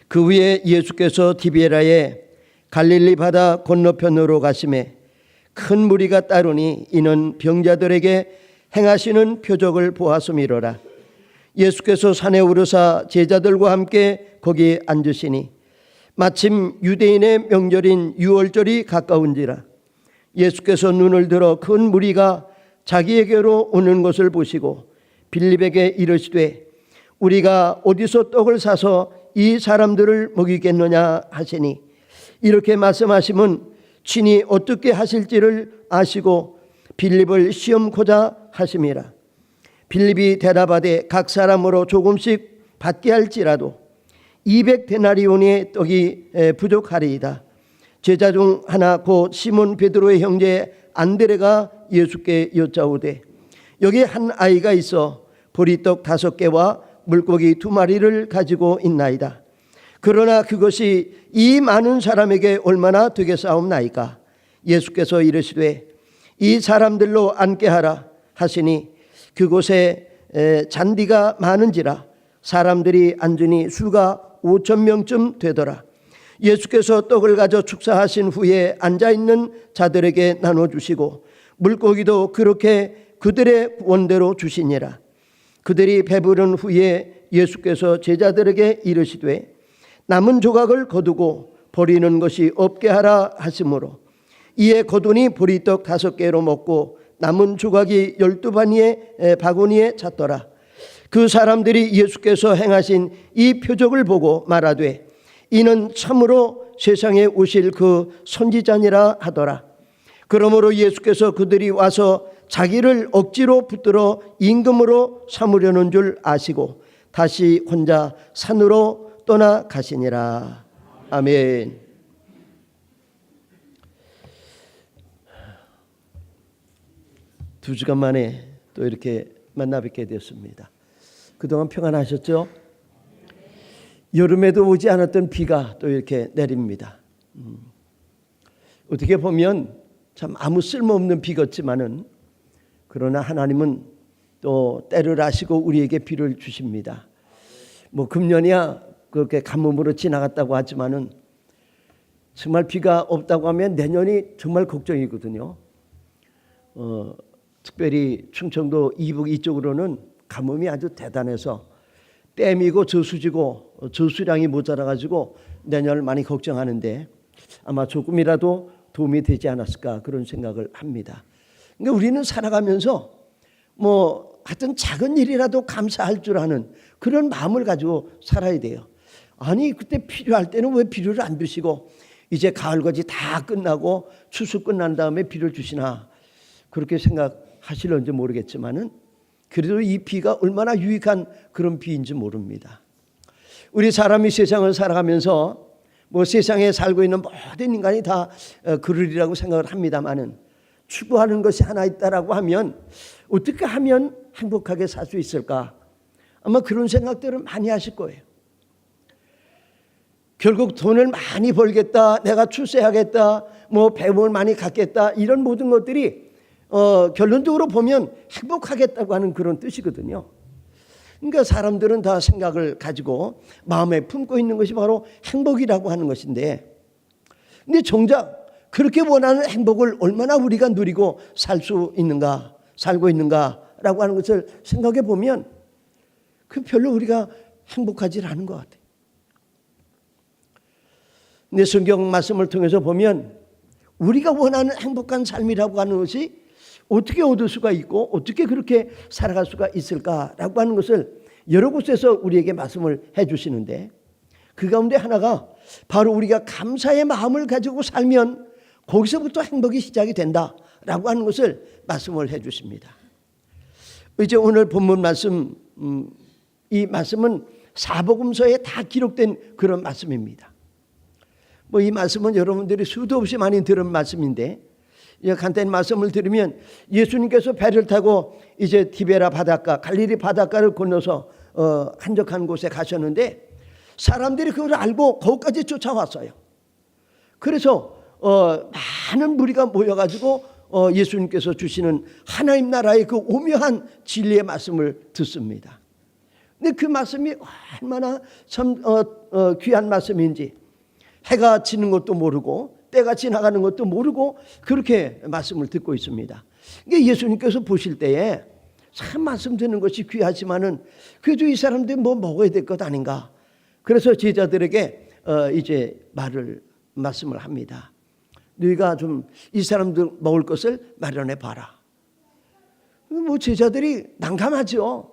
그 후에 예수께서 디베라의 갈릴리 바다 건너편으로 가시매 큰 무리가 따르니 이는 병자들에게 행하시는 표적을 보았음이로라. 예수께서 산에 오르사 제자들과 함께 거기 앉으시니 마침 유대인의 명절인 유월절이 가까운지라. 예수께서 눈을 들어 큰 무리가 자기에게로 오는 것을 보시고 빌립에게 이르시되 우리가 어디서 떡을 사서 이 사람들을 먹이겠느냐 하시니 이렇게 말씀하시면 친히 어떻게 하실지를 아시고 빌립을 시험코자 하심이라. 빌립이 대답하되 각 사람으로 조금씩 받게 할지라도 200데나리온의 떡이 부족하리이다. 제자 중 하나 곧 시몬 베드로의 형제 안드레가 예수께 여짜오되 여기 한 아이가 있어 보리떡 5개와 물고기 2마리를 가지고 있나이다. 그러나 그것이 이 많은 사람에게 얼마나 되겠사옵나이까. 예수께서 이르시되 이 사람들로 앉게 하라 하시니 그곳에 잔디가 많은지라 사람들이 앉으니 수가 5,000명쯤 되더라. 예수께서 떡을 가져 축사하신 후에 앉아있는 자들에게 나눠주시고 물고기도 그렇게 그들의 원대로 주시니라. 그들이 배부른 후에 예수께서 제자들에게 이르시되 남은 조각을 거두고 버리는 것이 없게 하라 하시므로 이에 거두니 보리떡 5개로 먹고 남은 조각이 12바니의 바구니에 찼더라. 그 사람들이 예수께서 행하신 이 표적을 보고 말하되 이는 참으로 세상에 오실 그 선지자니라 하더라. 그러므로 예수께서 그들이 와서 자기를 억지로 붙들어 임금으로 삼으려는 줄 아시고 다시 혼자 산으로 떠나 가시니라. 아멘. 두 시간 만에 또 이렇게 만나 뵙게 되었습니다. 그동안 평안하셨죠? 여름에도 오지 않았던 비가 또 이렇게 내립니다. 어떻게 보면 참 아무 쓸모없는 비 같지만은 그러나 하나님은 또 때를 아시고 우리에게 비를 주십니다. 뭐 금년이야 그렇게 가뭄으로 지나갔다고 하지만은 정말 비가 없다고 하면 내년이 정말 걱정이거든요. 특별히 충청도 이북 이쪽으로는 가뭄이 아주 대단해서 댐이고 저수지고 저수량이 모자라가지고 내년을 많이 걱정하는데 아마 조금이라도 도움이 되지 않았을까 그런 생각을 합니다. 그러니까 우리는 살아가면서 뭐 하여튼 작은 일이라도 감사할 줄 아는 그런 마음을 가지고 살아야 돼요. 아니 그때 필요할 때는 왜 비를 안 주시고 이제 가을까지 다 끝나고 추수 끝난 다음에 비를 주시나 그렇게 생각하실런지 모르겠지만은 그래도 이 비가 얼마나 유익한 그런 비인지 모릅니다. 우리 사람이 세상을 살아가면서 뭐 세상에 살고 있는 모든 인간이 다 그러리라고 생각을 합니다만은 추구하는 것이 하나 있다라고 하면 어떻게 하면 행복하게 살 수 있을까? 아마 그런 생각들을 많이 하실 거예요. 결국 돈을 많이 벌겠다, 내가 출세하겠다, 뭐 배움을 많이 갖겠다 이런 모든 것들이 결론적으로 보면 행복하겠다고 하는 그런 뜻이거든요. 그러니까 사람들은 다 생각을 가지고 마음에 품고 있는 것이 바로 행복이라고 하는 것인데 근데 정작 그렇게 원하는 행복을 얼마나 우리가 누리고 살고 있는가라고 하는 것을 생각해 보면 그 별로 우리가 행복하지 않은 것 같아요. 근데 성경 말씀을 통해서 보면 우리가 원하는 행복한 삶이라고 하는 것이 어떻게 얻을 수가 있고 어떻게 그렇게 살아갈 수가 있을까라고 하는 것을 여러 곳에서 우리에게 말씀을 해 주시는데 그 가운데 하나가 바로 우리가 감사의 마음을 가지고 살면 거기서부터 행복이 시작이 된다라고 하는 것을 말씀을 해 주십니다. 이제 오늘 본문 말씀 이 말씀은 사복음서에 다 기록된 그런 말씀입니다. 뭐 이 말씀은 여러분들이 수도 없이 많이 들은 말씀인데 간단히 말씀을 드리면 예수님께서 배를 타고 이제 디베라 바닷가 갈릴리 바닷가를 건너서 한적한 곳에 가셨는데 사람들이 그걸 알고 거기까지 쫓아왔어요. 그래서 많은 무리가 모여가지고 예수님께서 주시는 하나님 나라의 그 오묘한 진리의 말씀을 듣습니다. 근데 그 말씀이 얼마나 참 귀한 말씀인지, 해가 지는 것도 모르고 때가 지나가는 것도 모르고 그렇게 말씀을 듣고 있습니다. 이게 예수님께서 보실 때에 참 말씀 듣는 것이 귀하지만은 그래도 이 사람들이 뭐 먹어야 될 것 아닌가. 그래서 제자들에게 이제 말씀을 합니다. 너희가 좀 이 사람들 먹을 것을 마련해 봐라. 뭐 제자들이 난감하죠.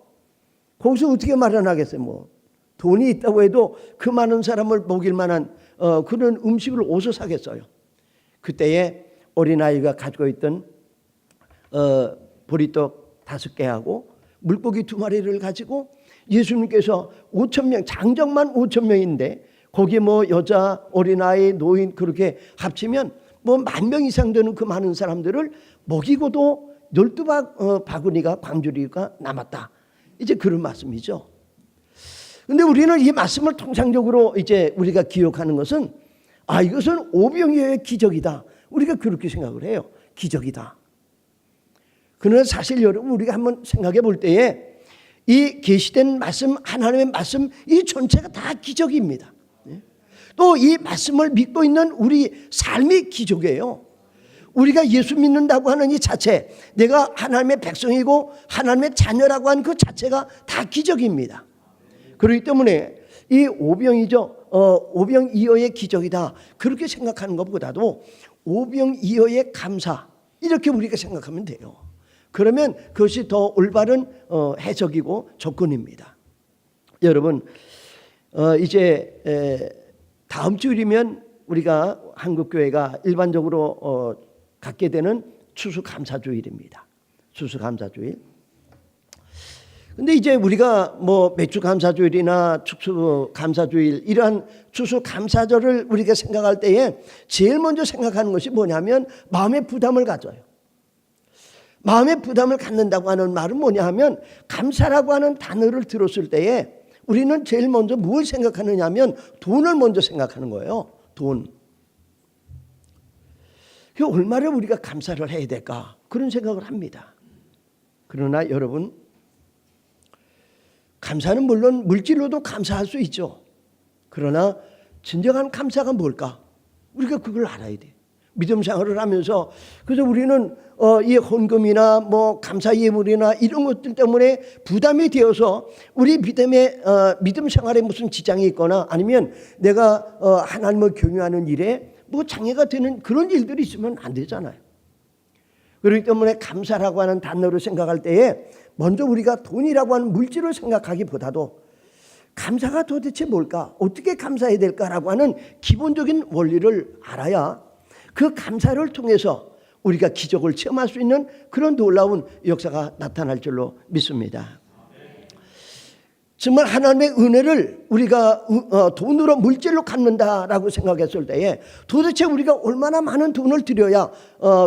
거기서 어떻게 마련하겠어요? 뭐 돈이 있다고 해도 그 많은 사람을 먹일 만한 그런 음식을 어디서 사겠어요? 그때에 어린아이가 가지고 있던 보리떡 5개하고 물고기 2마리를 가지고 예수님께서 5,000명, 장정만 5,000명인데 거기에 뭐 여자, 어린아이, 노인 그렇게 합치면 뭐 10,000명 이상 되는 그 많은 사람들을 먹이고도 12바구니가 광주리가 남았다. 이제 그런 말씀이죠. 근데 우리는 이 말씀을 통상적으로 이제 우리가 기억하는 것은 이것은 오병이어의 기적이다. 우리가 그렇게 생각을 해요. 기적이다. 그러나 사실 여러분 우리가 한번 생각해 볼 때에 이 계시된 말씀, 하나님의 말씀 이 전체가 다 기적입니다. 또 이 말씀을 믿고 있는 우리 삶이 기적이에요. 우리가 예수 믿는다고 하는 이 자체, 내가 하나님의 백성이고 하나님의 자녀라고 하는 그 자체가 다 기적입니다. 그렇기 때문에 이 오병이어의 기적이다 그렇게 생각하는 것보다도 오병이어의 감사 이렇게 우리가 생각하면 돼요. 그러면 그것이 더 올바른 해석이고 접근입니다. 여러분 이제 다음 주일이면 우리가 한국교회가 일반적으로 갖게 되는 추수감사주일입니다. 추수감사주일. 근데 이제 우리가 뭐 매주감사주일이나 추수감사주일 이러한 추수감사절을 우리가 생각할 때에 제일 먼저 생각하는 것이 뭐냐면 마음의 부담을 가져요. 마음의 부담을 갖는다고 하는 말은 뭐냐 하면 감사라고 하는 단어를 들었을 때에 우리는 제일 먼저 뭘 생각하느냐 하면 돈을 먼저 생각하는 거예요. 돈. 얼마를 우리가 감사를 해야 될까 그런 생각을 합니다. 그러나 여러분 감사는 물론 물질로도 감사할 수 있죠. 그러나 진정한 감사가 뭘까? 우리가 그걸 알아야 돼. 믿음 생활을 하면서 그래서 우리는 이 헌금이나 뭐 감사 예물이나 이런 것들 때문에 부담이 되어서 우리 믿음 생활에 무슨 지장이 있거나 아니면 내가 하나님을 경유하는 일에 뭐 장애가 되는 그런 일들이 있으면 안 되잖아요. 그렇기 때문에 감사라고 하는 단어를 생각할 때에 먼저 우리가 돈이라고 하는 물질을 생각하기보다도 감사가 도대체 뭘까? 어떻게 감사해야 될까라고 하는 기본적인 원리를 알아야 그 감사를 통해서 우리가 기적을 체험할 수 있는 그런 놀라운 역사가 나타날 줄로 믿습니다. 정말 하나님의 은혜를 우리가 돈으로 물질로 갖는다라고 생각했을 때에 도대체 우리가 얼마나 많은 돈을 들여야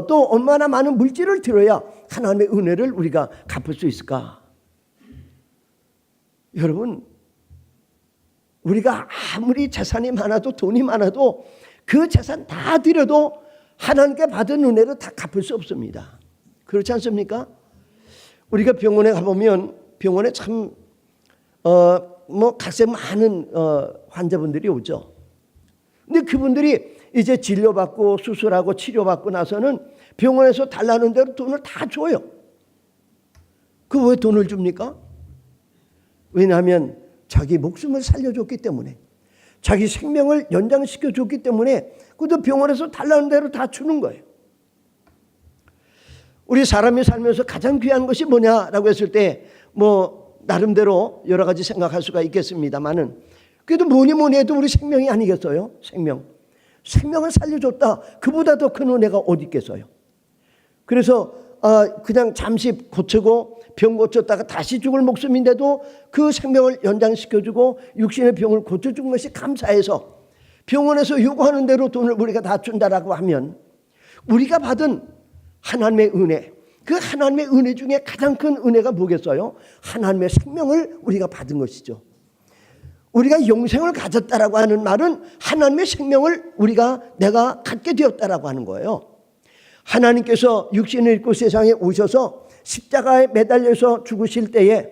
또 얼마나 많은 물질을 들여야 하나님의 은혜를 우리가 갚을 수 있을까? 여러분 우리가 아무리 재산이 많아도 돈이 많아도 그 재산 다 들여도 하나님께 받은 은혜를 다 갚을 수 없습니다. 그렇지 않습니까? 우리가 병원에 가보면 병원에 참 뭐 각색 많은 환자분들이 오죠. 근데 그분들이 이제 진료받고 수술하고 치료받고 나서는 병원에서 달라는 대로 돈을 다 줘요. 그 왜 돈을 줍니까? 왜냐하면 자기 목숨을 살려줬기 때문에, 자기 생명을 연장시켜줬기 때문에 그것도 병원에서 달라는 대로 다 주는 거예요. 우리 사람이 살면서 가장 귀한 것이 뭐냐라고 했을 때 뭐 나름대로 여러 가지 생각할 수가 있겠습니다만은 그래도 뭐니 해도 우리 생명이 아니겠어요? 생명을 살려줬다. 그보다 더 큰 은혜가 어디 있겠어요? 그래서 그냥 잠시 고치고 병 고쳤다가 다시 죽을 목숨인데도 그 생명을 연장시켜주고 육신의 병을 고쳐준 것이 감사해서 병원에서 요구하는 대로 돈을 우리가 다 준다라고 하면 우리가 받은 하나님의 은혜, 그 하나님의 은혜 중에 가장 큰 은혜가 뭐겠어요? 하나님의 생명을 우리가 받은 것이죠. 우리가 영생을 가졌다라고 하는 말은 하나님의 생명을 내가 갖게 되었다라고 하는 거예요. 하나님께서 육신을 입고 세상에 오셔서 십자가에 매달려서 죽으실 때에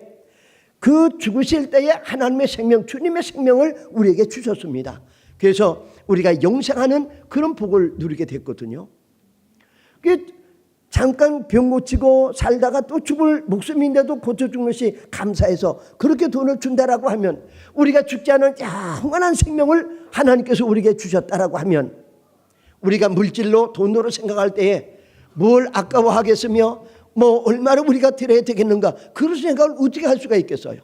그 죽으실 때에 하나님의 생명, 주님의 생명을 우리에게 주셨습니다. 그래서 우리가 영생하는 그런 복을 누리게 됐거든요. 잠깐 병 고치고 살다가 또 죽을 목숨인데도 고쳐준 것이 감사해서 그렇게 돈을 준다라고 하면, 우리가 죽지 않은 영원한 생명을 하나님께서 우리에게 주셨다라고 하면, 우리가 물질로 돈으로 생각할 때에 뭘 아까워하겠으며 뭐 얼마나 우리가 드려야 되겠는가, 그런 생각을 어떻게 할 수가 있겠어요.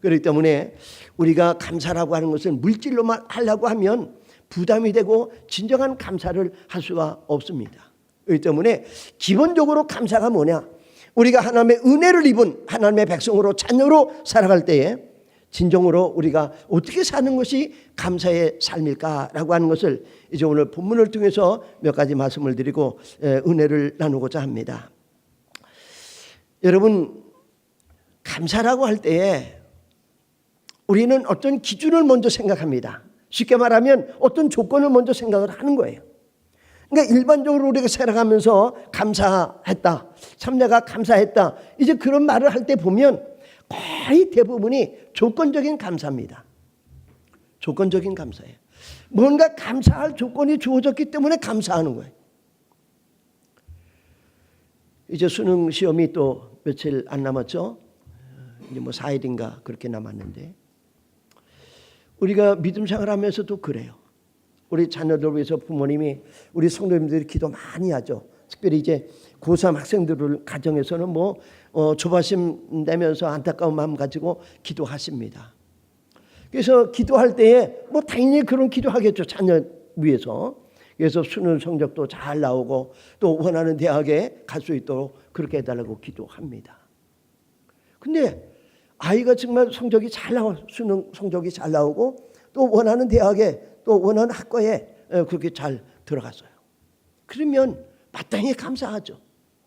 그렇기 때문에 우리가 감사라고 하는 것을 물질로만 하려고 하면 부담이 되고 진정한 감사를 할 수가 없습니다. 그렇기 때문에 기본적으로 감사가 뭐냐, 우리가 하나님의 은혜를 입은 하나님의 백성으로 자녀로 살아갈 때에 진정으로 우리가 어떻게 사는 것이 감사의 삶일까라고 하는 것을 이제 오늘 본문을 통해서 몇 가지 말씀을 드리고 은혜를 나누고자 합니다. 여러분, 감사라고 할 때에 우리는 어떤 기준을 먼저 생각합니다. 쉽게 말하면 어떤 조건을 먼저 생각을 하는 거예요. 그러니까 일반적으로 우리가 살아가면서 감사했다, 참 내가 감사했다, 이제 그런 말을 할 때 보면 거의 대부분이 조건적인 감사입니다. 조건적인 감사예요. 뭔가 감사할 조건이 주어졌기 때문에 감사하는 거예요. 이제 수능 시험이 또 며칠 안 남았죠. 이제 뭐 4일인가 그렇게 남았는데, 우리가 믿음 생활하면서도 그래요. 우리 자녀들 위해서 부모님이, 우리 성도님들이 기도 많이 하죠. 특별히 이제 고3 학생들을 가정에서는 뭐 조바심 내면서 안타까운 마음 가지고 기도하십니다. 그래서 기도할 때에 뭐 당연히 그런 기도하겠죠, 자녀 위해서. 그래서 수능 성적도 잘 나오고 또 원하는 대학에 갈 수 있도록 그렇게 해달라고 기도합니다. 근데 아이가 정말 성적이 잘 나와, 수능 성적이 잘 나오고 또 원하는 대학에, 또 원하는 학과에 그렇게 잘 들어갔어요. 그러면 마땅히 감사하죠.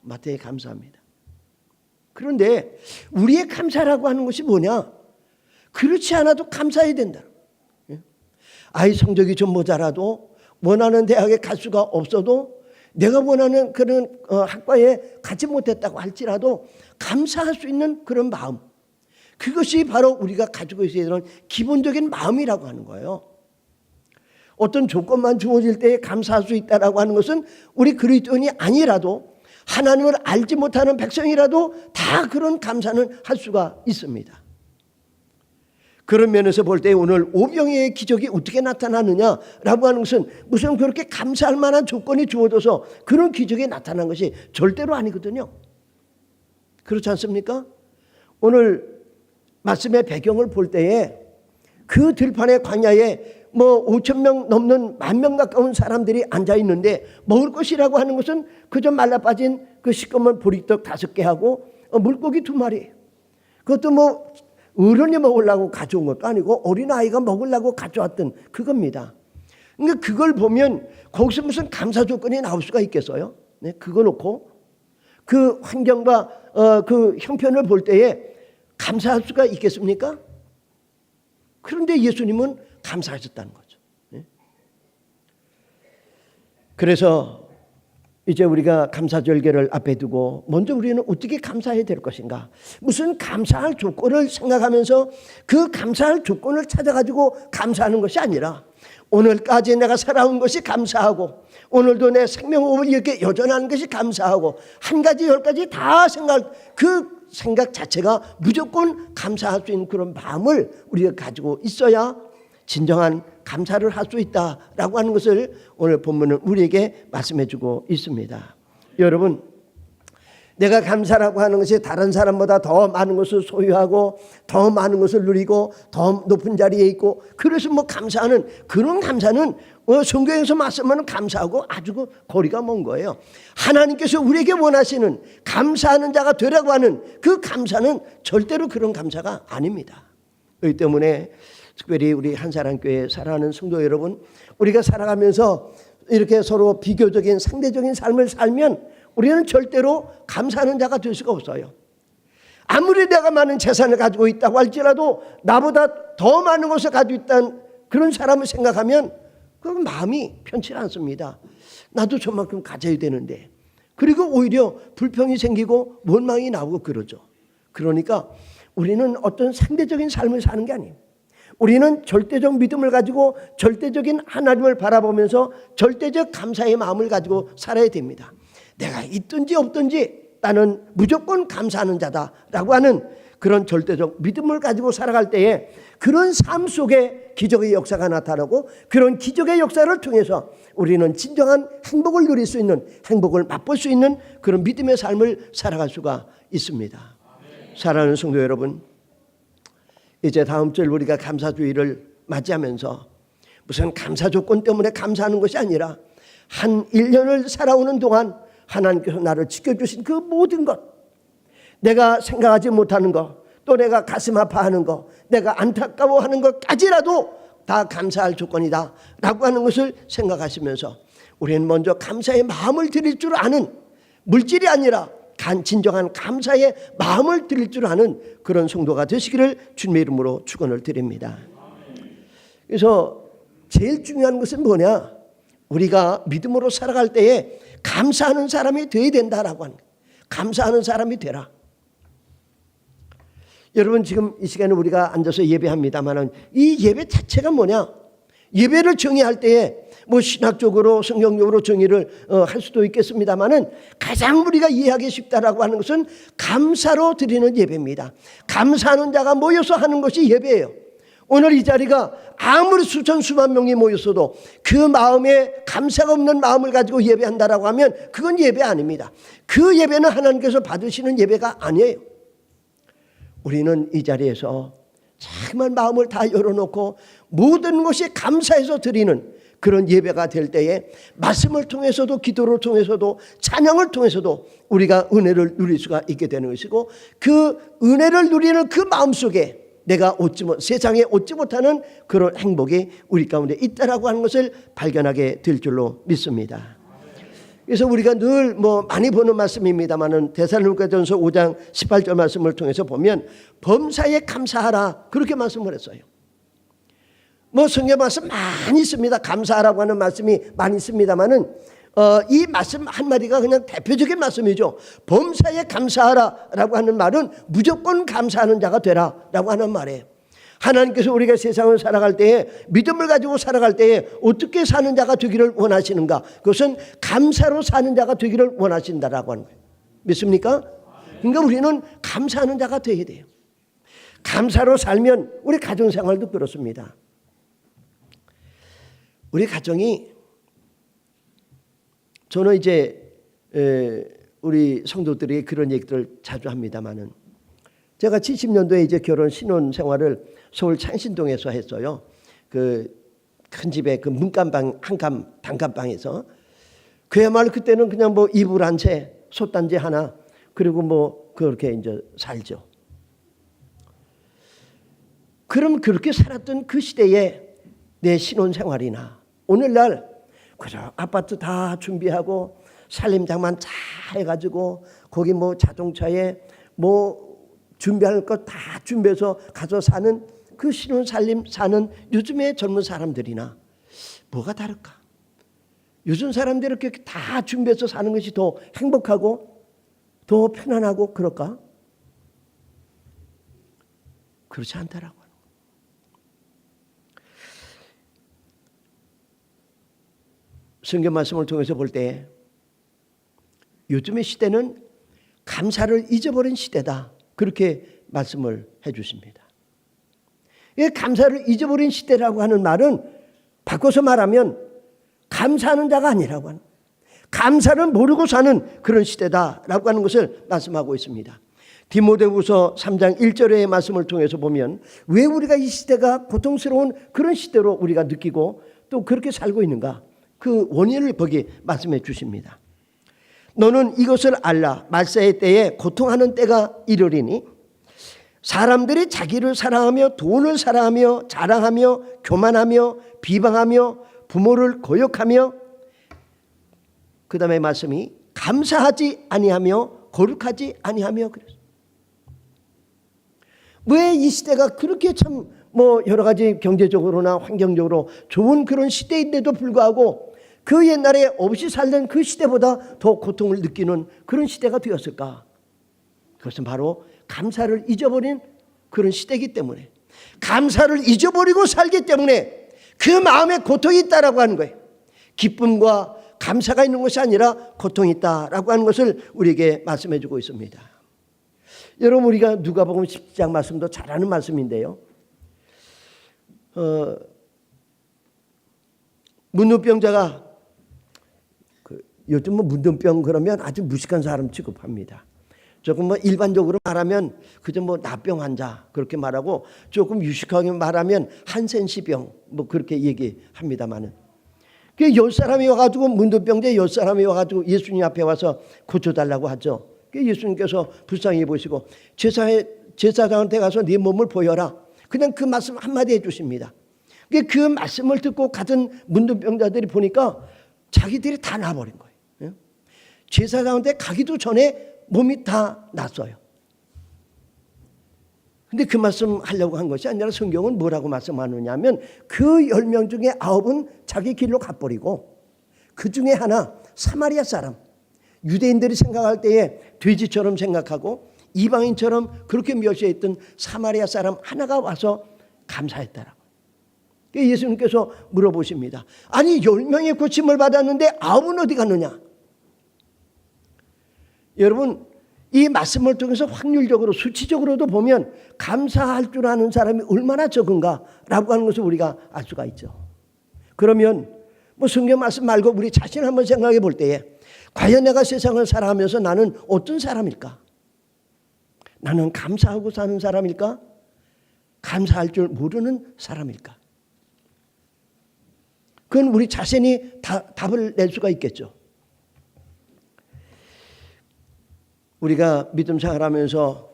마땅히 감사합니다. 그런데 우리의 감사라고 하는 것이 뭐냐? 그렇지 않아도 감사해야 된다. 아이 성적이 좀 모자라도, 원하는 대학에 갈 수가 없어도, 내가 원하는 그런 학과에 가지 못했다고 할지라도 감사할 수 있는 그런 마음, 그것이 바로 우리가 가지고 있어야 되는 기본적인 마음이라고 하는 거예요. 어떤 조건만 주어질 때에 감사할 수 있다라고 하는 것은 우리 그리스도인이 아니라도, 하나님을 알지 못하는 백성이라도 다 그런 감사는 할 수가 있습니다. 그런 면에서 볼 때 오늘 오병이의 기적이 어떻게 나타나느냐라고 하는 것은 무슨 그렇게 감사할 만한 조건이 주어져서 그런 기적이 나타난 것이 절대로 아니거든요. 그렇지 않습니까? 오늘 말씀의 배경을 볼 때에 그 들판의 광야에 뭐 5,000명 넘는 10,000명 가까운 사람들이 앉아 있는데, 먹을 것이라고 하는 것은 그저 말라빠진 그 시꺼먼 보리떡 5개 하고 물고기 2마리. 그것도 뭐 어른이 먹으려고 가져온 것도 아니고 어린아이가 먹으려고 가져왔던 그겁니다. 그러니까 그걸 보면 거기서 무슨 감사 조건이 나올 수가 있겠어요? 네, 그거 놓고 그 환경과 그 형편을 볼 때에 감사할 수가 있겠습니까? 그런데 예수님은 감사하셨다는 거죠. 네? 그래서 이제 우리가 감사절개를 앞에 두고 먼저 우리는 어떻게 감사해야 될 것인가, 무슨 감사할 조건을 생각하면서 그 감사할 조건을 찾아가지고 감사하는 것이 아니라, 오늘까지 내가 살아온 것이 감사하고, 오늘도 내 생명호흡을 이렇게 여전하는 것이 감사하고, 한 가지 10가지 다 그 생각 자체가 무조건 감사할 수 있는 그런 마음을 우리가 가지고 있어야 진정한 감사를 할 수 있다라고 하는 것을 오늘 본문은 우리에게 말씀해 주고 있습니다. 여러분, 내가 감사라고 하는 것이 다른 사람보다 더 많은 것을 소유하고 더 많은 것을 누리고 더 높은 자리에 있고, 그래서 뭐 감사하는 그런 감사는 성경에서 말씀하는 감사하고 아주 거리가 먼 거예요. 하나님께서 우리에게 원하시는 감사하는 자가 되라고 하는 그 감사는 절대로 그런 감사가 아닙니다. 그렇기 때문에 특별히 우리 한사랑교회 사랑하는 성도 여러분, 우리가 살아가면서 이렇게 서로 비교적인 상대적인 삶을 살면 우리는 절대로 감사하는 자가 될 수가 없어요. 아무리 내가 많은 재산을 가지고 있다고 할지라도 나보다 더 많은 것을 가지고 있다는 그런 사람을 생각하면 그 마음이 편치 않습니다. 나도 저만큼 가져야 되는데. 그리고 오히려 불평이 생기고 원망이 나오고 그러죠. 그러니까 우리는 어떤 상대적인 삶을 사는 게 아니에요. 우리는 절대적 믿음을 가지고 절대적인 하나님을 바라보면서 절대적 감사의 마음을 가지고 살아야 됩니다. 내가 있든지 없든지 나는 무조건 감사하는 자다라고 하는 그런 절대적 믿음을 가지고 살아갈 때에 그런 삶 속에 기적의 역사가 나타나고 그런 기적의 역사를 통해서 우리는 진정한 행복을 누릴 수 있는, 행복을 맛볼 수 있는 그런 믿음의 삶을 살아갈 수가 있습니다. 사랑하는 성도 여러분, 이제 다음 주 우리가 감사주의를 맞이하면서 무슨 감사 조건 때문에 감사하는 것이 아니라 한 1년을 살아오는 동안 하나님께서 나를 지켜주신 그 모든 것, 내가 생각하지 못하는 것, 또 내가 가슴 아파하는 것, 내가 안타까워하는 것까지라도 다 감사할 조건이다 라고 하는 것을 생각하시면서 우리는 먼저 감사의 마음을 드릴 줄 아는, 물질이 아니라 진정한 감사의 마음을 드릴 줄 아는 그런 성도가 되시기를 주님의 이름으로 축원을 드립니다. 그래서 제일 중요한 것은 뭐냐? 우리가 믿음으로 살아갈 때에 감사하는 사람이 되어야 된다라고 하는 거예요. 감사하는 사람이 되라. 여러분, 지금 이 시간에 우리가 앉아서 예배합니다만 이 예배 자체가 뭐냐? 예배를 정의할 때에 뭐 신학적으로 성경적으로 정의를 할 수도 있겠습니다만은 가장 우리가 이해하기 쉽다라고 하는 것은 감사로 드리는 예배입니다. 감사하는 자가 모여서 하는 것이 예배예요. 오늘 이 자리가 아무리 수천 수만 명이 모였어도 그 마음에 감사가 없는 마음을 가지고 예배한다라고 하면 그건 예배 아닙니다. 그 예배는 하나님께서 받으시는 예배가 아니에요. 우리는 이 자리에서 정말 마음을 다 열어놓고 모든 것이 감사해서 드리는 그런 예배가 될 때에 말씀을 통해서도 기도를 통해서도 찬양을 통해서도 우리가 은혜를 누릴 수가 있게 되는 것이고, 그 은혜를 누리는 그 마음속에 내가 세상에 얻지 못하는 그런 행복이 우리 가운데 있다라고 하는 것을 발견하게 될 줄로 믿습니다. 그래서 우리가 늘 많이 보는 말씀입니다만은 데살로니가전서 5장 18절 말씀을 통해서 보면 범사에 감사하라 그렇게 말씀을 했어요. 성경 말씀 많이 있습니다. 감사하라고 하는 말씀이 많이 있습니다만은 이 말씀 한마디가 그냥 대표적인 말씀이죠. 범사에 감사하라라고 하는 말은 무조건 감사하는 자가 되라라고 하는 말이에요. 하나님께서 우리가 세상을 살아갈 때에 믿음을 가지고 살아갈 때에 어떻게 사는 자가 되기를 원하시는가? 그것은 감사로 사는 자가 되기를 원하신다라고 하는 거예요. 믿습니까? 그러니까 우리는 감사하는 자가 되어야 돼요. 감사로 살면 우리 가정생활도 그렇습니다. 우리 가정이, 저는 이제 우리 성도들이 그런 얘기들을 자주 합니다만은 제가 70년도에 이제 결혼 신혼 생활을 서울 창신동에서 했어요. 그 큰 집에 그 문간방 단칸방에서 그야말로 그때는 그냥 이불 한 채, 솥단지 하나, 그리고 그렇게 이제 살죠. 그럼 그렇게 살았던 그 시대에 내 신혼 생활이나 오늘날 그저 아파트 다 준비하고 살림장만 잘 해가지고 거기 자동차에 준비할 것 다 준비해서 가서 사는 그 신혼 살림 사는 요즘의 젊은 사람들이나 뭐가 다를까? 요즘 사람들이 이렇게 다 준비해서 사는 것이 더 행복하고 더 편안하고 그럴까? 그렇지 않다라고 하는 거예요. 성경 말씀을 통해서 볼 때 요즘의 시대는 감사를 잊어버린 시대다. 그렇게 말씀을 해 주십니다. 이 감사를 잊어버린 시대라고 하는 말은 바꿔서 말하면 감사하는 자가 아니라고 하는, 감사를 모르고 사는 그런 시대다라고 하는 것을 말씀하고 있습니다. 디모데후서 3장 1절의 말씀을 통해서 보면 왜 우리가 이 시대가 고통스러운 그런 시대로 우리가 느끼고 또 그렇게 살고 있는가, 그 원인을 거기 말씀해 주십니다. 너는 이것을 알라. 말세의 때에 고통하는 때가 이르리니 사람들이 자기를 사랑하며 돈을 사랑하며 자랑하며 교만하며 비방하며 부모를 거역하며, 그 다음에 말씀이 감사하지 아니하며 거룩하지 아니하며. 그래서 왜 이 시대가 그렇게 참 여러 가지 경제적으로나 환경적으로 좋은 그런 시대인데도 불구하고 그 옛날에 없이 살던 그 시대보다 더 고통을 느끼는 그런 시대가 되었을까? 그것은 바로 감사를 잊어버린 그런 시대이기 때문에 감사를 잊어버리고 살기 때문에 그 마음에 고통이 있다라고 하는 거예요. 기쁨과 감사가 있는 것이 아니라 고통이 있다라고 하는 것을 우리에게 말씀해 주고 있습니다. 여러분, 우리가 누가복음 10장 말씀도 잘 아는 말씀인데요. 문둥병자가 요즘 문둥병 그러면 아주 무식한 사람 취급합니다. 조금 일반적으로 말하면 그저 나병 환자 그렇게 말하고, 조금 유식하게 말하면 한센시병 그렇게 얘기합니다만은, 그 10사람이 와가지고 문둥병자 10사람이 와가지고 예수님 앞에 와서 고쳐달라고 하죠. 그 예수님께서 불쌍히 보시고 제사장한테 가서 네 몸을 보여라. 그냥 그 말씀 한마디 해주십니다. 그 말씀을 듣고 가던 문둥병자들이 보니까 자기들이 다 나버린 거예요. 제사장한테 가기도 전에 몸이 다 났어요. 근데 그 말씀 하려고 한 것이 아니라 성경은 뭐라고 말씀하느냐 하면, 그 10명 중에 9은 자기 길로 가버리고 그 중에 하나 사마리아 사람, 유대인들이 생각할 때에 돼지처럼 생각하고 이방인처럼 그렇게 멸시했던 사마리아 사람 하나가 와서 감사했다라고. 예수님께서 물어보십니다. 아니 10명의 고침을 받았는데 9은 어디 갔느냐? 여러분, 이 말씀을 통해서 확률적으로 수치적으로도 보면 감사할 줄 아는 사람이 얼마나 적은가라고 하는 것을 우리가 알 수가 있죠. 그러면 성경 말씀 말고 우리 자신을 한번 생각해 볼 때에, 과연 내가 세상을 살아가면서 나는 어떤 사람일까? 나는 감사하고 사는 사람일까? 감사할 줄 모르는 사람일까? 그건 우리 자신이 답을 낼 수가 있겠죠. 우리가 믿음 생활하면서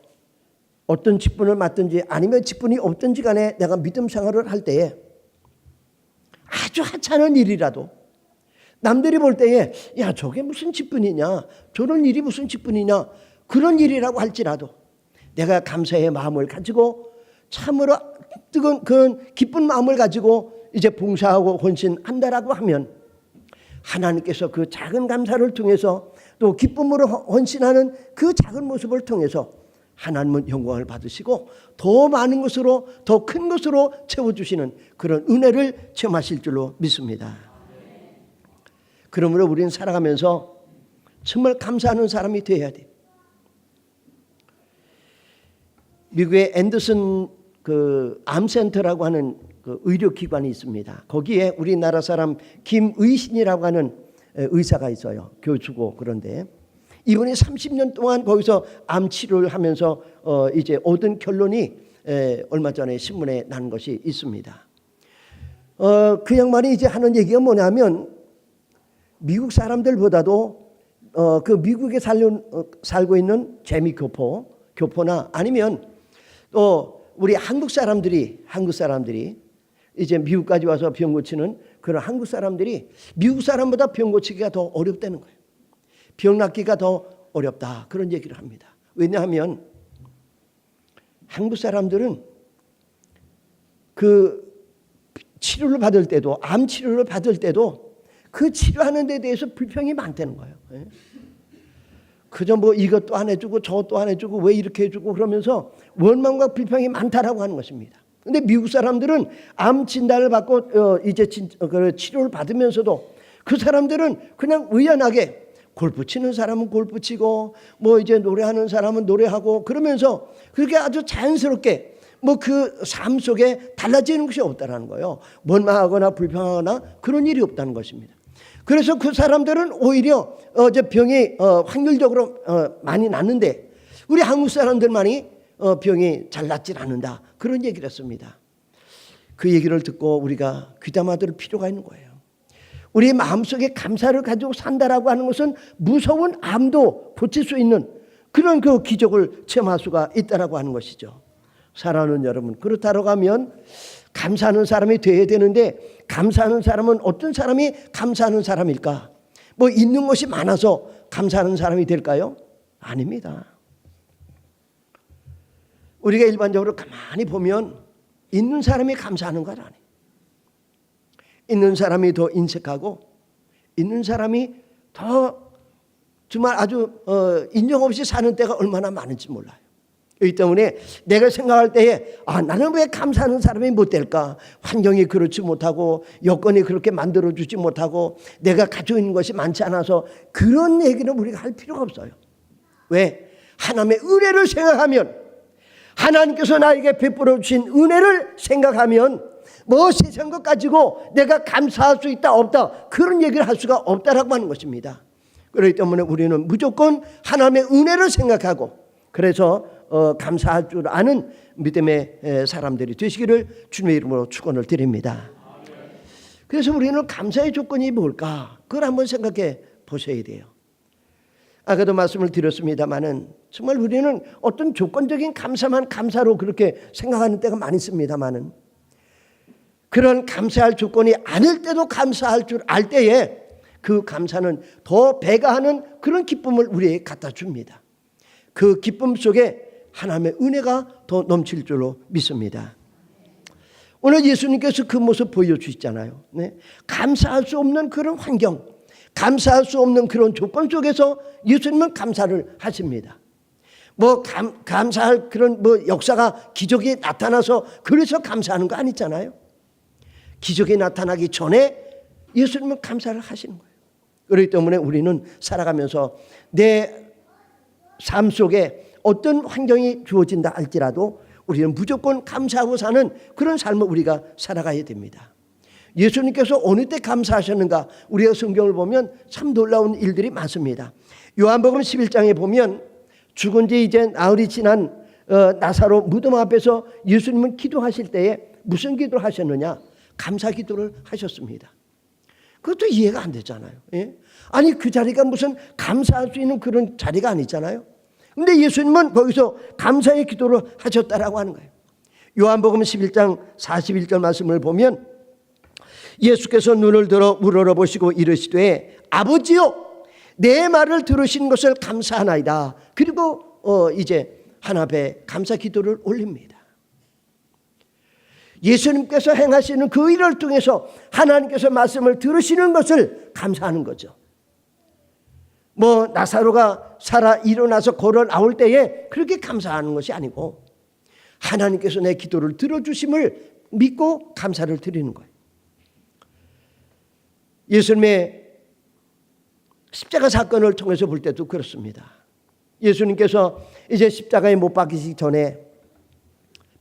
어떤 직분을 맡든지 아니면 직분이 없든지 간에 내가 믿음 생활을 할 때에 아주 하찮은 일이라도 남들이 볼 때에 야 저게 무슨 직분이냐, 저런 일이 무슨 직분이냐, 그런 일이라고 할지라도 내가 감사의 마음을 가지고 참으로 뜨거운 그런 기쁜 마음을 가지고 이제 봉사하고 헌신한다라고 하면, 하나님께서 그 작은 감사를 통해서 또 기쁨으로 헌신하는 그 작은 모습을 통해서 하나님은 영광을 받으시고 더 많은 것으로, 더 큰 것으로 채워주시는 그런 은혜를 체험하실 줄로 믿습니다. 그러므로 우리는 살아가면서 정말 감사하는 사람이 되어야 돼. 미국의 앤더슨 암센터라고 하는 그 의료기관이 있습니다. 거기에 우리나라 사람 김의신이라고 하는 의사가 있어요. 교수고. 그런데 이분이 30년 동안 거기서 암 치료를 하면서 이제 얻은 결론이 얼마 전에 신문에 난 것이 있습니다. 그 양반이 이제 하는 얘기가 뭐냐면, 미국 사람들보다도 그 미국에 살고 있는 교포나 아니면 또 우리 한국 사람들이 이제 미국까지 와서 병 고치는 그런 한국 사람들이 미국 사람보다 병 고치기가 더 어렵다는 거예요. 병 낫기가 더 어렵다, 그런 얘기를 합니다. 왜냐하면 한국 사람들은 그 치료를 받을 때도, 암 치료를 받을 때도 그 치료하는 데 대해서 불평이 많다는 거예요. 그저 이것도 안 해주고 저것도 안 해주고 왜 이렇게 해주고 그러면서 원망과 불평이 많다라고 하는 것입니다. 근데 미국 사람들은 암 진단을 받고 이제 치료를 받으면서도 그 사람들은 그냥 의연하게 골프 치는 사람은 골프 치고 이제 노래하는 사람은 노래하고 그러면서 그렇게 아주 자연스럽게 그 삶 속에 달라지는 것이 없다라는 거예요. 원망하거나 불평하거나 그런 일이 없다는 것입니다. 그래서 그 사람들은 오히려 병이 확률적으로 많이 낫는데, 우리 한국 사람들만이 병이 잘 낫질 않는다, 그런 얘기를 했습니다. 그 얘기를 듣고 우리가 귀담아 들을 필요가 있는 거예요. 우리 마음속에 감사를 가지고 산다라고 하는 것은 무서운 암도 고칠 수 있는 그런 그 기적을 체험할 수가 있다라고 하는 것이죠. 사랑하는 여러분, 그렇다고 하면 감사하는 사람이 되어야 되는데, 감사하는 사람은 어떤 사람이 감사하는 사람일까? 있는 것이 많아서 감사하는 사람이 될까요? 아닙니다. 우리가 일반적으로 가만히 보면 있는 사람이 감사하는 건 아니에요. 있는 사람이 더 인색하고, 있는 사람이 더 정말 아주 인정 없이 사는 때가 얼마나 많은지 몰라요. 이 때문에 내가 생각할 때에 나는 왜 감사하는 사람이 못 될까? 환경이 그렇지 못하고 여건이 그렇게 만들어주지 못하고 내가 가지고 있는 것이 많지 않아서 그런 얘기는 우리가 할 필요가 없어요. 왜? 하나님의 은혜를 생각하면, 하나님께서 나에게 베풀어 주신 은혜를 생각하면 뭐 세상 것 가지고 내가 감사할 수 있다 없다 그런 얘기를 할 수가 없다라고 하는 것입니다. 그렇기 때문에 우리는 무조건 하나님의 은혜를 생각하고 그래서 감사할 줄 아는 믿음의 사람들이 되시기를 주님의 이름으로 축원을 드립니다. 그래서 우리는 감사의 조건이 뭘까? 그걸 한번 생각해 보셔야 돼요. 아까도 말씀을 드렸습니다마는 정말 우리는 어떤 조건적인 감사만 감사로 그렇게 생각하는 때가 많이 있습니다마는 그런 감사할 조건이 아닐 때도 감사할 줄 알 때에 그 감사는 더 배가하는 그런 기쁨을 우리에게 갖다 줍니다. 그 기쁨 속에 하나님의 은혜가 더 넘칠 줄로 믿습니다. 오늘 예수님께서 그 모습 보여주시잖아요. 네? 감사할 수 없는 그런 환경, 감사할 수 없는 그런 조건 속에서 예수님은 감사를 하십니다. 감사할 그런 역사가 기적이 나타나서 그래서 감사하는 거 아니잖아요. 기적이 나타나기 전에 예수님은 감사를 하시는 거예요. 그렇기 때문에 우리는 살아가면서 내 삶 속에 어떤 환경이 주어진다 할지라도 우리는 무조건 감사하고 사는 그런 삶을 우리가 살아가야 됩니다. 예수님께서 어느 때 감사하셨는가? 우리가 성경을 보면 참 놀라운 일들이 많습니다. 요한복음 11장에 보면 죽은 지 이제 나흘이 지난 나사로 무덤 앞에서 예수님은 기도하실 때에 무슨 기도를 하셨느냐? 감사 기도를 하셨습니다. 그것도 이해가 안 되잖아요. 예? 아니 그 자리가 무슨 감사할 수 있는 그런 자리가 아니잖아요. 근데 예수님은 거기서 감사의 기도를 하셨다라고 하는 거예요. 요한복음 11장 41절 말씀을 보면 예수께서 눈을 들어 우러러보시고 이르시되 아버지여 내 말을 들으신 것을 감사하나이다. 그리고 이제 하나님 앞에 감사 기도를 올립니다. 예수님께서 행하시는 그 일을 통해서 하나님께서 말씀을 들으시는 것을 감사하는 거죠. 나사로가 살아 일어나서 걸어 나올 때에 그렇게 감사하는 것이 아니고 하나님께서 내 기도를 들어주심을 믿고 감사를 드리는 거예요. 예수님의 십자가 사건을 통해서 볼 때도 그렇습니다. 예수님께서 이제 십자가에 못 박히시기 전에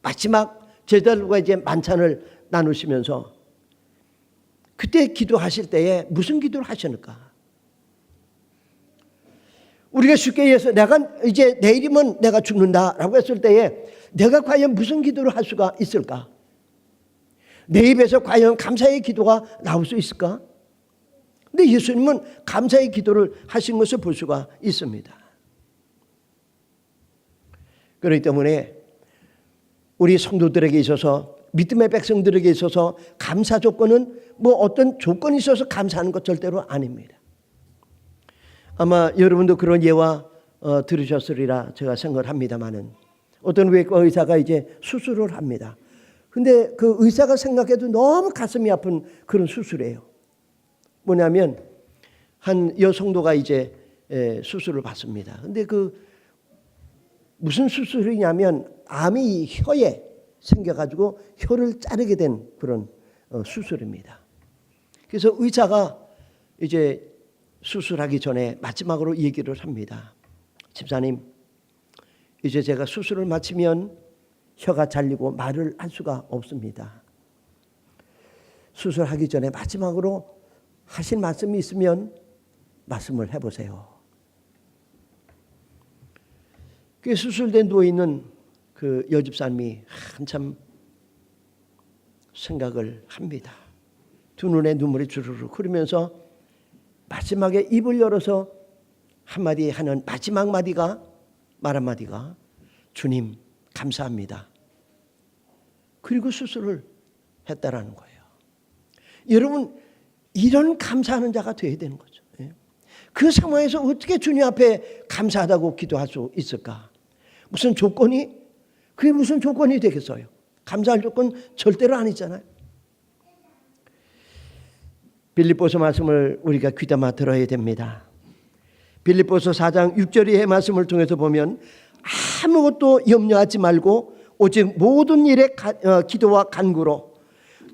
마지막 제자들과 이제 만찬을 나누시면서 그때 기도하실 때에 무슨 기도를 하셨을까? 우리가 쉽게 얘기해서 내가 이제 내일이면 내가 죽는다라고 했을 때에 내가 과연 무슨 기도를 할 수가 있을까? 내 입에서 과연 감사의 기도가 나올 수 있을까? 근데 예수님은 감사의 기도를 하신 것을 볼 수가 있습니다. 그렇기 때문에 우리 성도들에게 있어서 믿음의 백성들에게 있어서 감사 조건은 어떤 조건이 있어서 감사하는 것 절대로 아닙니다. 아마 여러분도 그런 예화 들으셨으리라 제가 생각을 합니다마는 어떤 외과 의사가 이제 수술을 합니다. 근데 그 의사가 생각해도 너무 가슴이 아픈 그런 수술이에요. 뭐냐면 한 여성도가 이제 수술을 받습니다. 근데 무슨 수술이냐면 암이 혀에 생겨가지고 혀를 자르게 된 그런 수술입니다. 그래서 의사가 이제 수술하기 전에 마지막으로 얘기를 합니다. 집사님, 이제 제가 수술을 마치면 혀가 잘리고 말을 할 수가 없습니다. 수술하기 전에 마지막으로 하신 말씀이 있으면 말씀을 해보세요. 그 수술된 누워있는 그 여집사님이 한참 생각을 합니다. 두 눈에 눈물이 주르륵 흐르면서 마지막에 입을 열어서 한마디 하는 마지막 말 한마디가 주님 감사합니다. 그리고 수술을 했다라는 거예요. 여러분 이런 감사하는 자가 되어야 되는 거죠. 그 상황에서 어떻게 주님 앞에 감사하다고 기도할 수 있을까? 무슨 조건이? 그게 무슨 조건이 되겠어요? 감사할 조건 절대로 아니잖아요. 빌립보서 말씀을 우리가 귀담아 들어야 됩니다. 빌립보서 4장 6절의 말씀을 통해서 보면 아무것도 염려하지 말고 오직 모든 일에 기도와 간구로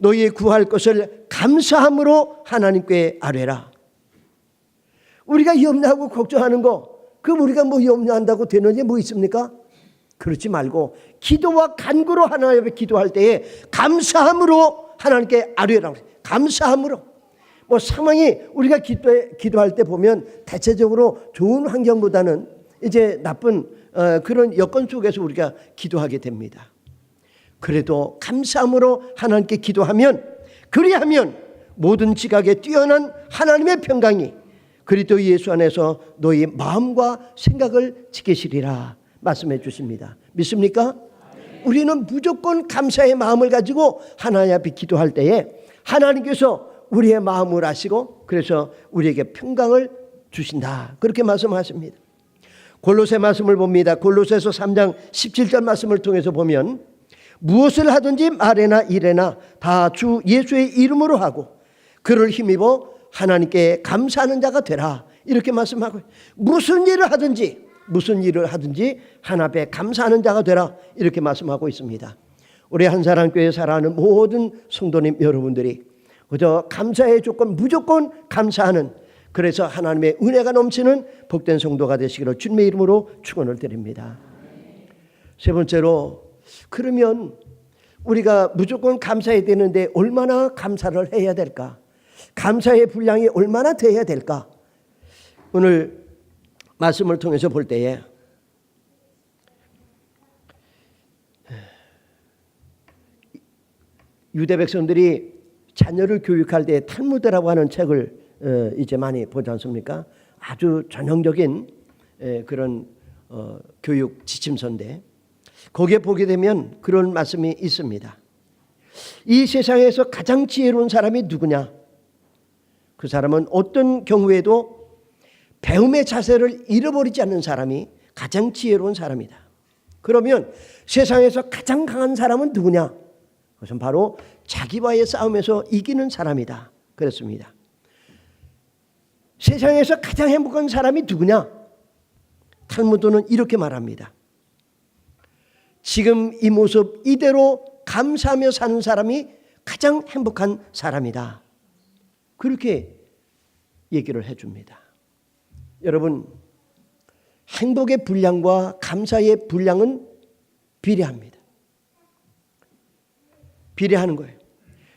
너희 구할 것을 감사함으로 하나님께 아뢰라. 우리가 염려하고 걱정하는 거, 그 우리가 뭐 염려한다고 되는 게 뭐 있습니까? 그렇지 말고 기도와 간구로 하나님께 기도할 때에 감사함으로 하나님께 아뢰라. 감사함으로. 뭐 상황이 우리가 기도할 때 보면 대체적으로 좋은 환경보다는 이제 나쁜 그런 여건 속에서 우리가 기도하게 됩니다. 그래도 감사함으로 하나님께 기도하면, 그리하면 모든 지각에 뛰어난 하나님의 평강이 그리스도 예수 안에서 너희 마음과 생각을 지키시리라 말씀해 주십니다. 믿습니까? 우리는 무조건 감사의 마음을 가지고 하나님 앞에 기도할 때에 하나님께서 우리의 마음을 아시고 그래서 우리에게 평강을 주신다, 그렇게 말씀하십니다. 골로새 말씀을 봅니다. 골로새서 3장 17절 말씀을 통해서 보면 무엇을 하든지 말에나 일에나 다 주 예수의 이름으로 하고 그를 힘입어 하나님께 감사하는 자가 되라, 이렇게 말씀하고, 무슨 일을 하든지 하나님 앞에 감사하는 자가 되라, 이렇게 말씀하고 있습니다. 우리 한사랑교회 살아가는 모든 성도님 여러분들이 그저 감사의 조건, 무조건 감사하는, 그래서 하나님의 은혜가 넘치는 복된 성도가 되시기를 주님의 이름으로 축원을 드립니다. 세 번째로, 그러면 우리가 무조건 감사해야 되는데 얼마나 감사를 해야 될까? 감사의 분량이 얼마나 돼야 될까? 오늘 말씀을 통해서 볼 때에 유대 백성들이 자녀를 교육할 때 탈무드라고 하는 책을 이제 많이 보지 않습니까? 아주 전형적인 그런 교육 지침서인데 거기에 보게 되면 그런 말씀이 있습니다. 이 세상에서 가장 지혜로운 사람이 누구냐? 그 사람은 어떤 경우에도 배움의 자세를 잃어버리지 않는 사람이 가장 지혜로운 사람이다. 그러면 세상에서 가장 강한 사람은 누구냐? 그것은 바로 자기와의 싸움에서 이기는 사람이다, 그랬습니다. 세상에서 가장 행복한 사람이 누구냐? 탈무드는 이렇게 말합니다. 지금 이 모습 이대로 감사하며 사는 사람이 가장 행복한 사람이다, 그렇게 얘기를 해줍니다. 여러분, 행복의 분량과 감사의 분량은 비례합니다. 비례하는 거예요.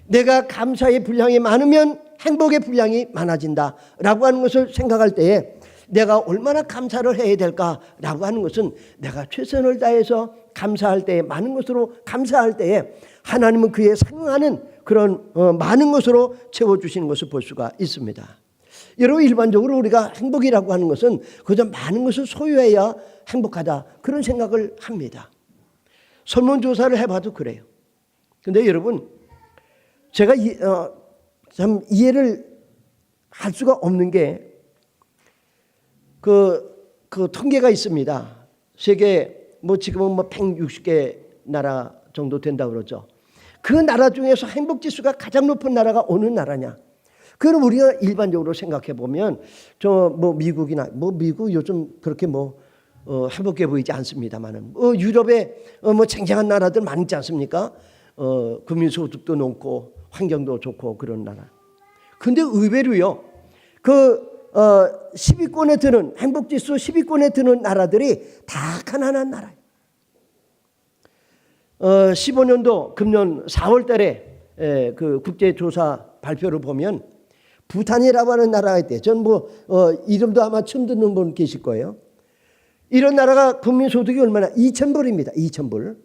내가 감사의 분량이 많으면 행복의 분량이 많아진다라고 하는 것을 생각할 때에 내가 얼마나 감사를 해야 될까라고 하는 것은 내가 최선을 다해서 감사할 때에, 많은 것으로 감사할 때에 하나님은 그에 상응하는 그런 많은 것으로 채워주시는 것을 볼 수가 있습니다. 여러분, 일반적으로 우리가 행복이라고 하는 것은 그저 많은 것을 소유해야 행복하다, 그런 생각을 합니다. 설문조사를 해봐도 그래요. 그런데 여러분, 제가 참 이해를 할 수가 없는 게 그 통계가 있습니다. 세계 지금은 160개 나라 정도 된다고 그러죠. 그 나라 중에서 행복 지수가 가장 높은 나라가 어느 나라냐? 그럼 우리가 일반적으로 생각해 보면 미국이나 미국 요즘 그렇게 행복해 보이지 않습니다만은 유럽에 쟁쟁한 나라들 많지 않습니까? 국민소득도 높고 환경도 좋고 그런 나라. 근데 의외로요, 10위권에 드는, 행복지수 10위권에 드는 나라들이 다 가난한 나라예요. 15년도 금년 4월 달에 그 국제조사 발표를 보면 부탄이라고 하는 나라가 있대요. 전 이름도 아마 처음 듣는 분 계실 거예요. 이런 나라가 국민소득이 얼마나? 2,000불입니다. 2,000불.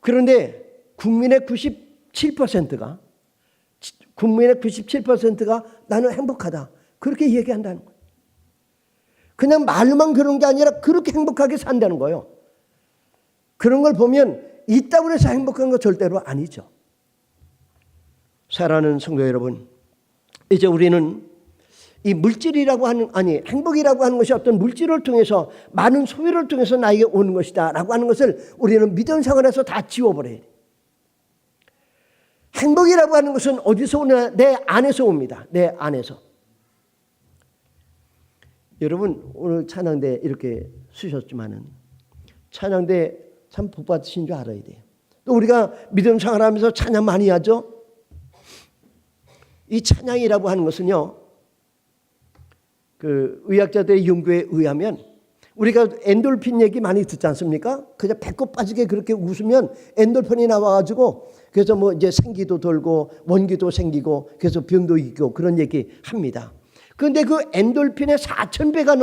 그런데 국민의 97%가 나는 행복하다, 그렇게 얘기한다는 거예요. 그냥 말로만 그런 게 아니라 그렇게 행복하게 산다는 거예요. 그런 걸 보면 있다고 해서 행복한 거 절대로 아니죠. 사랑하는 성도 여러분, 이제 우리는 이 물질이라고 하는, 행복이라고 하는 것이 어떤 물질을 통해서, 많은 소유를 통해서 나에게 오는 것이다 라고 하는 것을 우리는 믿음 생활에서 다 지워버려야 돼요. 행복이라고 하는 것은 어디서 오냐? 내 안에서 옵니다. 내 안에서. 여러분 오늘 찬양대 이렇게 쓰셨지만은 찬양대 참 복받으신 줄 알아야 돼요. 또 우리가 믿음 생활하면서 찬양 많이 하죠. 이 찬양이라고 하는 것은요, 그 의학자들의 연구에 의하면 우리가 엔돌핀 얘기 많이 듣지 않습니까? 그냥 배꼽 빠지게 그렇게 웃으면 엔돌핀이 나와가지고 그래서 뭐 이제 생기도 돌고 원기도 생기고 그래서 병도 이기고 그런 얘기 합니다. 그런데 그 엔돌핀의 4,000배가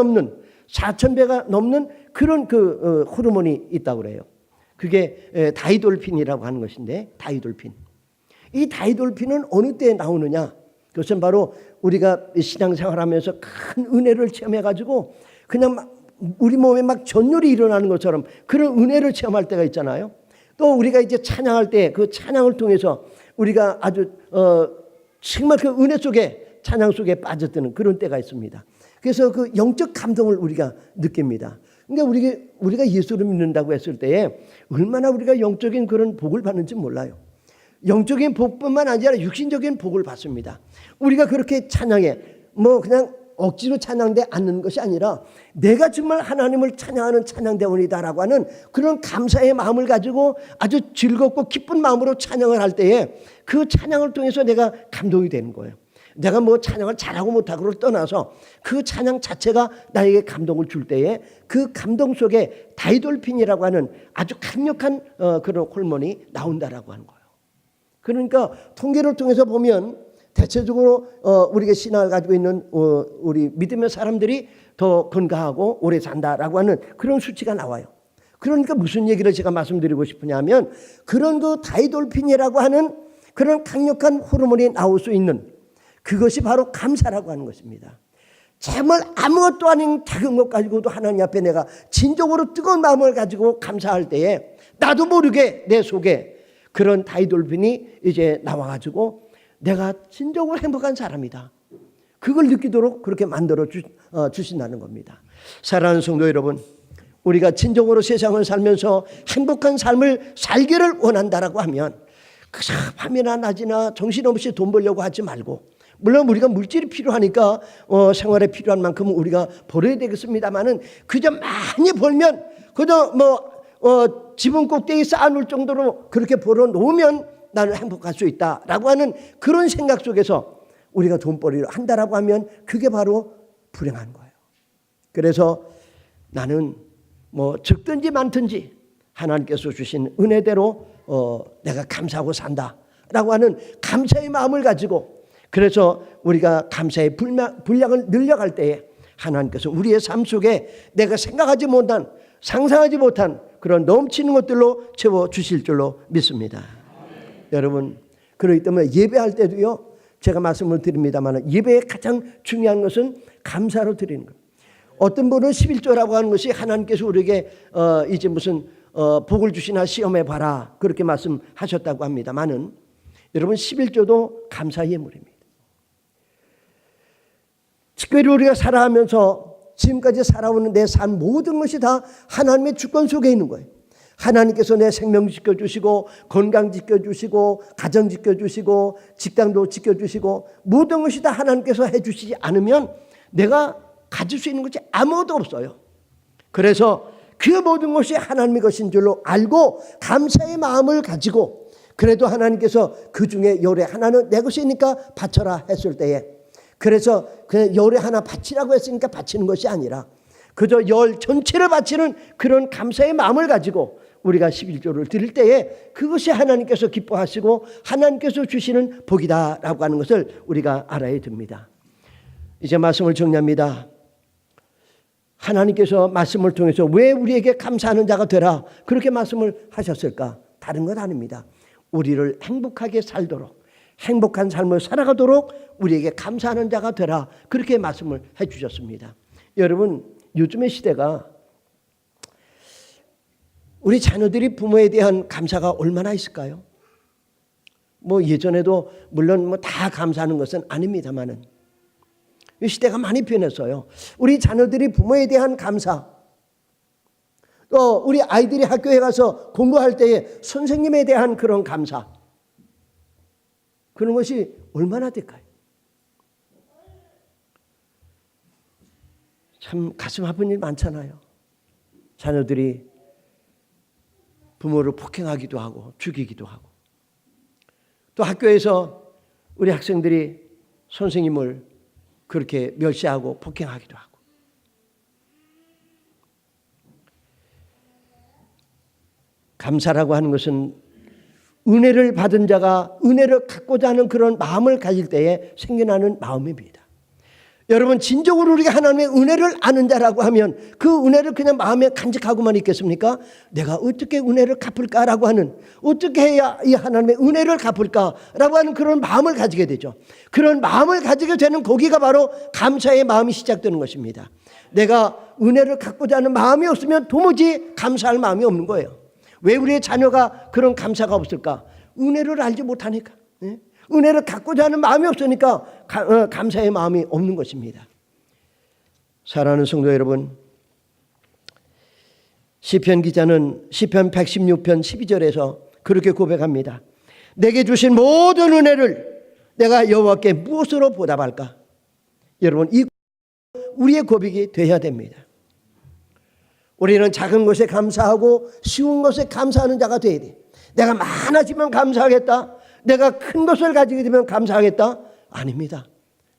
넘는 그런 그 호르몬이 있다고 그래요. 그게 다이돌핀이라고 하는 것인데, 다이돌핀. 이 다이돌핀은 어느 때에 나오느냐? 그것은 바로 우리가 신앙생활하면서 큰 은혜를 체험해가지고 그냥 막 우리 몸에 막 전율이 일어나는 것처럼 그런 은혜를 체험할 때가 있잖아요. 또 우리가 이제 찬양할 때 그 찬양을 통해서 우리가 아주 정말 그 은혜 속에 찬양 속에 빠져드는 그런 때가 있습니다. 그래서 그 영적 감동을 우리가 느낍니다. 그러니까 우리가 예수를 믿는다고 했을 때에 얼마나 우리가 영적인 그런 복을 받는지 몰라요. 영적인 복뿐만 아니라 육신적인 복을 받습니다. 우리가 그렇게 찬양해 뭐 그냥 억지로 찬양대 않는 것이 아니라 내가 정말 하나님을 찬양하는 찬양대원이다라고 하는 그런 감사의 마음을 가지고 아주 즐겁고 기쁜 마음으로 찬양을 할 때에 그 찬양을 통해서 내가 감동이 되는 거예요. 내가 뭐 찬양을 잘하고 못하고를 떠나서 그 찬양 자체가 나에게 감동을 줄 때에 그 감동 속에 다이돌핀이라고 하는 아주 강력한 그런 호르몬이 나온다라고 하는 거예요. 그러니까 통계를 통해서 보면 대체적으로 우리가 신앙을 가지고 있는 우리 믿음의 사람들이 더 건강하고 오래 산다라고 하는 그런 수치가 나와요. 그러니까 무슨 얘기를 제가 말씀드리고 싶으냐면 그런 그 다이돌핀이라고 하는 그런 강력한 호르몬이 나올 수 있는 그것이 바로 감사라고 하는 것입니다. 정말 아무것도 아닌 작은 것 가지고도 하나님 앞에 내가 진정으로 뜨거운 마음을 가지고 감사할 때에 나도 모르게 내 속에 그런 다이돌핀이 이제 나와가지고 내가 진정으로 행복한 사람이다. 그걸 느끼도록 그렇게 만들어 주신다는 겁니다. 사랑하는 성도 여러분, 우리가 진정으로 세상을 살면서 행복한 삶을 살기를 원한다라고 하면 그저 밤이나 낮이나 정신없이 돈 벌려고 하지 말고, 물론 우리가 물질이 필요하니까 생활에 필요한 만큼 우리가 벌어야 되겠습니다만은 그저 많이 벌면 그저 지붕 꼭대기 쌓아놓을 정도로 그렇게 벌어놓으면 나는 행복할 수 있다라고 하는 그런 생각 속에서 우리가 돈벌이를 한다라고 하면 그게 바로 불행한 거예요. 그래서 나는 뭐 적든지 많든지 하나님께서 주신 은혜대로 내가 감사하고 산다라고 하는 감사의 마음을 가지고, 그래서 우리가 감사의 분량을 늘려갈 때에 하나님께서 우리의 삶 속에 내가 생각하지 못한, 상상하지 못한 그런 넘치는 것들로 채워주실 줄로 믿습니다. 여러분, 그렇기 때문에 예배할 때도요, 제가 말씀을 드립니다만 예배의 가장 중요한 것은 감사로 드리는 거예요. 어떤 분은 11조라고 하는 것이 하나님께서 우리에게 이제 무슨 복을 주시나 시험해 봐라 그렇게 말씀하셨다고 합니다만은 여러분 11조도 감사 예물입니다. 특별히 우리가 살아가면서 지금까지 살아오는 내 삶 모든 것이 다 하나님의 주권 속에 있는 거예요. 하나님께서 내 생명 지켜주시고 건강 지켜주시고 가정 지켜주시고 직장도 지켜주시고 모든 것이 다 하나님께서 해주시지 않으면 내가 가질 수 있는 것이 아무것도 없어요. 그래서 그 모든 것이 하나님의 것인 줄로 알고 감사의 마음을 가지고, 그래도 하나님께서 그 중에 열의 하나는 내 것이니까 바쳐라 했을 때에, 그래서 그냥 열의 하나 바치라고 했으니까 바치는 것이 아니라 그저 열 전체를 바치는 그런 감사의 마음을 가지고 우리가 11조를 드릴 때에 그것이 하나님께서 기뻐하시고 하나님께서 주시는 복이다라고 하는 것을 우리가 알아야 됩니다. 이제 말씀을 정리합니다. 하나님께서 말씀을 통해서 왜 우리에게 감사하는 자가 되라 그렇게 말씀을 하셨을까? 다른 것 아닙니다. 우리를 행복하게 살도록, 행복한 삶을 살아가도록 우리에게 감사하는 자가 되라 그렇게 말씀을 해주셨습니다. 여러분, 요즘의 시대가 우리 자녀들이 부모에 대한 감사가 얼마나 있을까요? 뭐 예전에도 물론 뭐 다 감사하는 것은 아닙니다만은 이 시대가 많이 변했어요. 우리 자녀들이 부모에 대한 감사, 또 우리 아이들이 학교에 가서 공부할 때에 선생님에 대한 그런 감사, 그런 것이 얼마나 될까요? 참 가슴 아픈 일 많잖아요. 자녀들이 부모를 폭행하기도 하고 죽이기도 하고, 또 학교에서 우리 학생들이 선생님을 그렇게 멸시하고 폭행하기도 하고. 감사라고 하는 것은 은혜를 받은 자가 은혜를 갖고자 하는 그런 마음을 가질 때에 생겨나는 마음입니다. 여러분, 진정으로 우리가 하나님의 은혜를 아는 자라고 하면 그 은혜를 그냥 마음에 간직하고만 있겠습니까? 내가 어떻게 은혜를 갚을까라고 하는, 어떻게 해야 이 하나님의 은혜를 갚을까라고 하는 그런 마음을 가지게 되죠. 그런 마음을 가지게 되는 거기가 바로 감사의 마음이 시작되는 것입니다. 내가 은혜를 갖고자 하는 마음이 없으면 도무지 감사할 마음이 없는 거예요. 왜 우리의 자녀가 그런 감사가 없을까? 은혜를 알지 못하니까. 은혜를 갖고자 하는 마음이 없으니까 감사의 마음이 없는 것입니다. 사랑하는 성도 여러분, 시편 기자는 시편 116편 12절에서 그렇게 고백합니다. 내게 주신 모든 은혜를 내가 여호와께 무엇으로 보답할까? 여러분, 이 우리의 고백이 되어야 됩니다. 우리는 작은 것에 감사하고 쉬운 것에 감사하는 자가 되어야 돼. 내가 많아지면 감사하겠다, 내가 큰 것을 가지게 되면 감사하겠다? 아닙니다.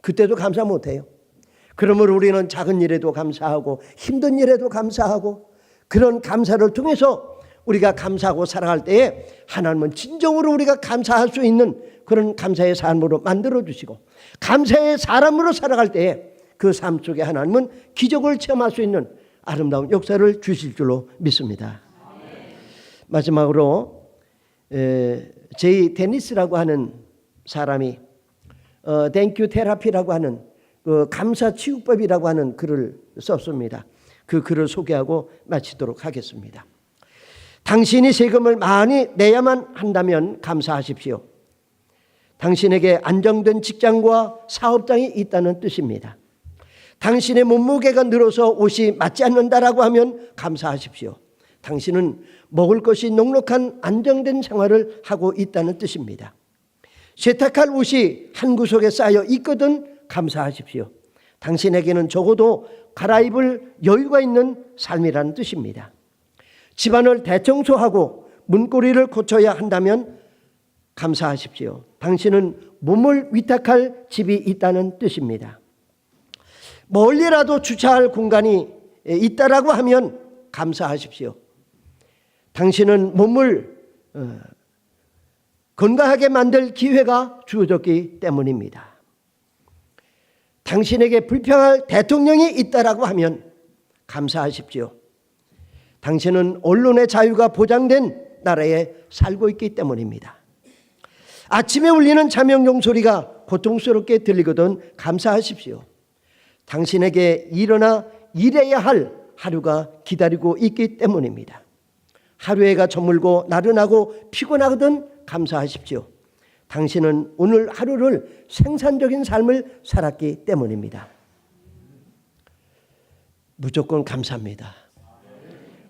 그때도 감사 못해요. 그러므로 우리는 작은 일에도 감사하고 힘든 일에도 감사하고, 그런 감사를 통해서 우리가 감사하고 살아갈 때에 하나님은 진정으로 우리가 감사할 수 있는 그런 감사의 삶으로 만들어주시고, 감사의 사람으로 살아갈 때에 그 삶 속에 하나님은 기적을 체험할 수 있는 아름다운 역사를 주실 줄로 믿습니다. 마지막으로 제이 데니스라고 하는 사람이 땡큐 테라피라고 하는 그 감사 치유법이라고 하는 글을 썼습니다. 그 글을 소개하고 마치도록 하겠습니다. 당신이 세금을 많이 내야만 한다면 감사하십시오. 당신에게 안정된 직장과 사업장이 있다는 뜻입니다. 당신의 몸무게가 늘어서 옷이 맞지 않는다라고 하면 감사하십시오. 당신은 먹을 것이 넉넉한 안정된 생활을 하고 있다는 뜻입니다. 세탁할 옷이 한 구석에 쌓여 있거든 감사하십시오. 당신에게는 적어도 갈아입을 여유가 있는 삶이라는 뜻입니다. 집안을 대청소하고 문고리를 고쳐야 한다면 감사하십시오. 당신은 몸을 위탁할 집이 있다는 뜻입니다. 멀리라도 주차할 공간이 있다라고 하면 감사하십시오. 당신은 몸을 건강하게 만들 기회가 주어졌기 때문입니다. 당신에게 불평할 대통령이 있다라고 하면 감사하십시오. 당신은 언론의 자유가 보장된 나라에 살고 있기 때문입니다. 아침에 울리는 자명종 소리가 고통스럽게 들리거든 감사하십시오. 당신에게 일어나 일해야 할 하루가 기다리고 있기 때문입니다. 하루해가 저물고 나른하고 피곤하거든 감사하십시오. 당신은 오늘 하루를 생산적인 삶을 살았기 때문입니다. 무조건 감사합니다.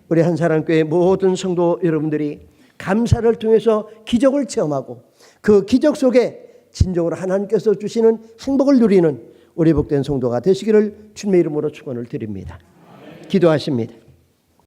우리 한사랑교회 모든 성도 여러분들이 감사를 통해서 기적을 체험하고 그 기적 속에 진정으로 하나님께서 주시는 행복을 누리는 우리 복된 성도가 되시기를 주님의 이름으로 축원을 드립니다. 기도하십니다.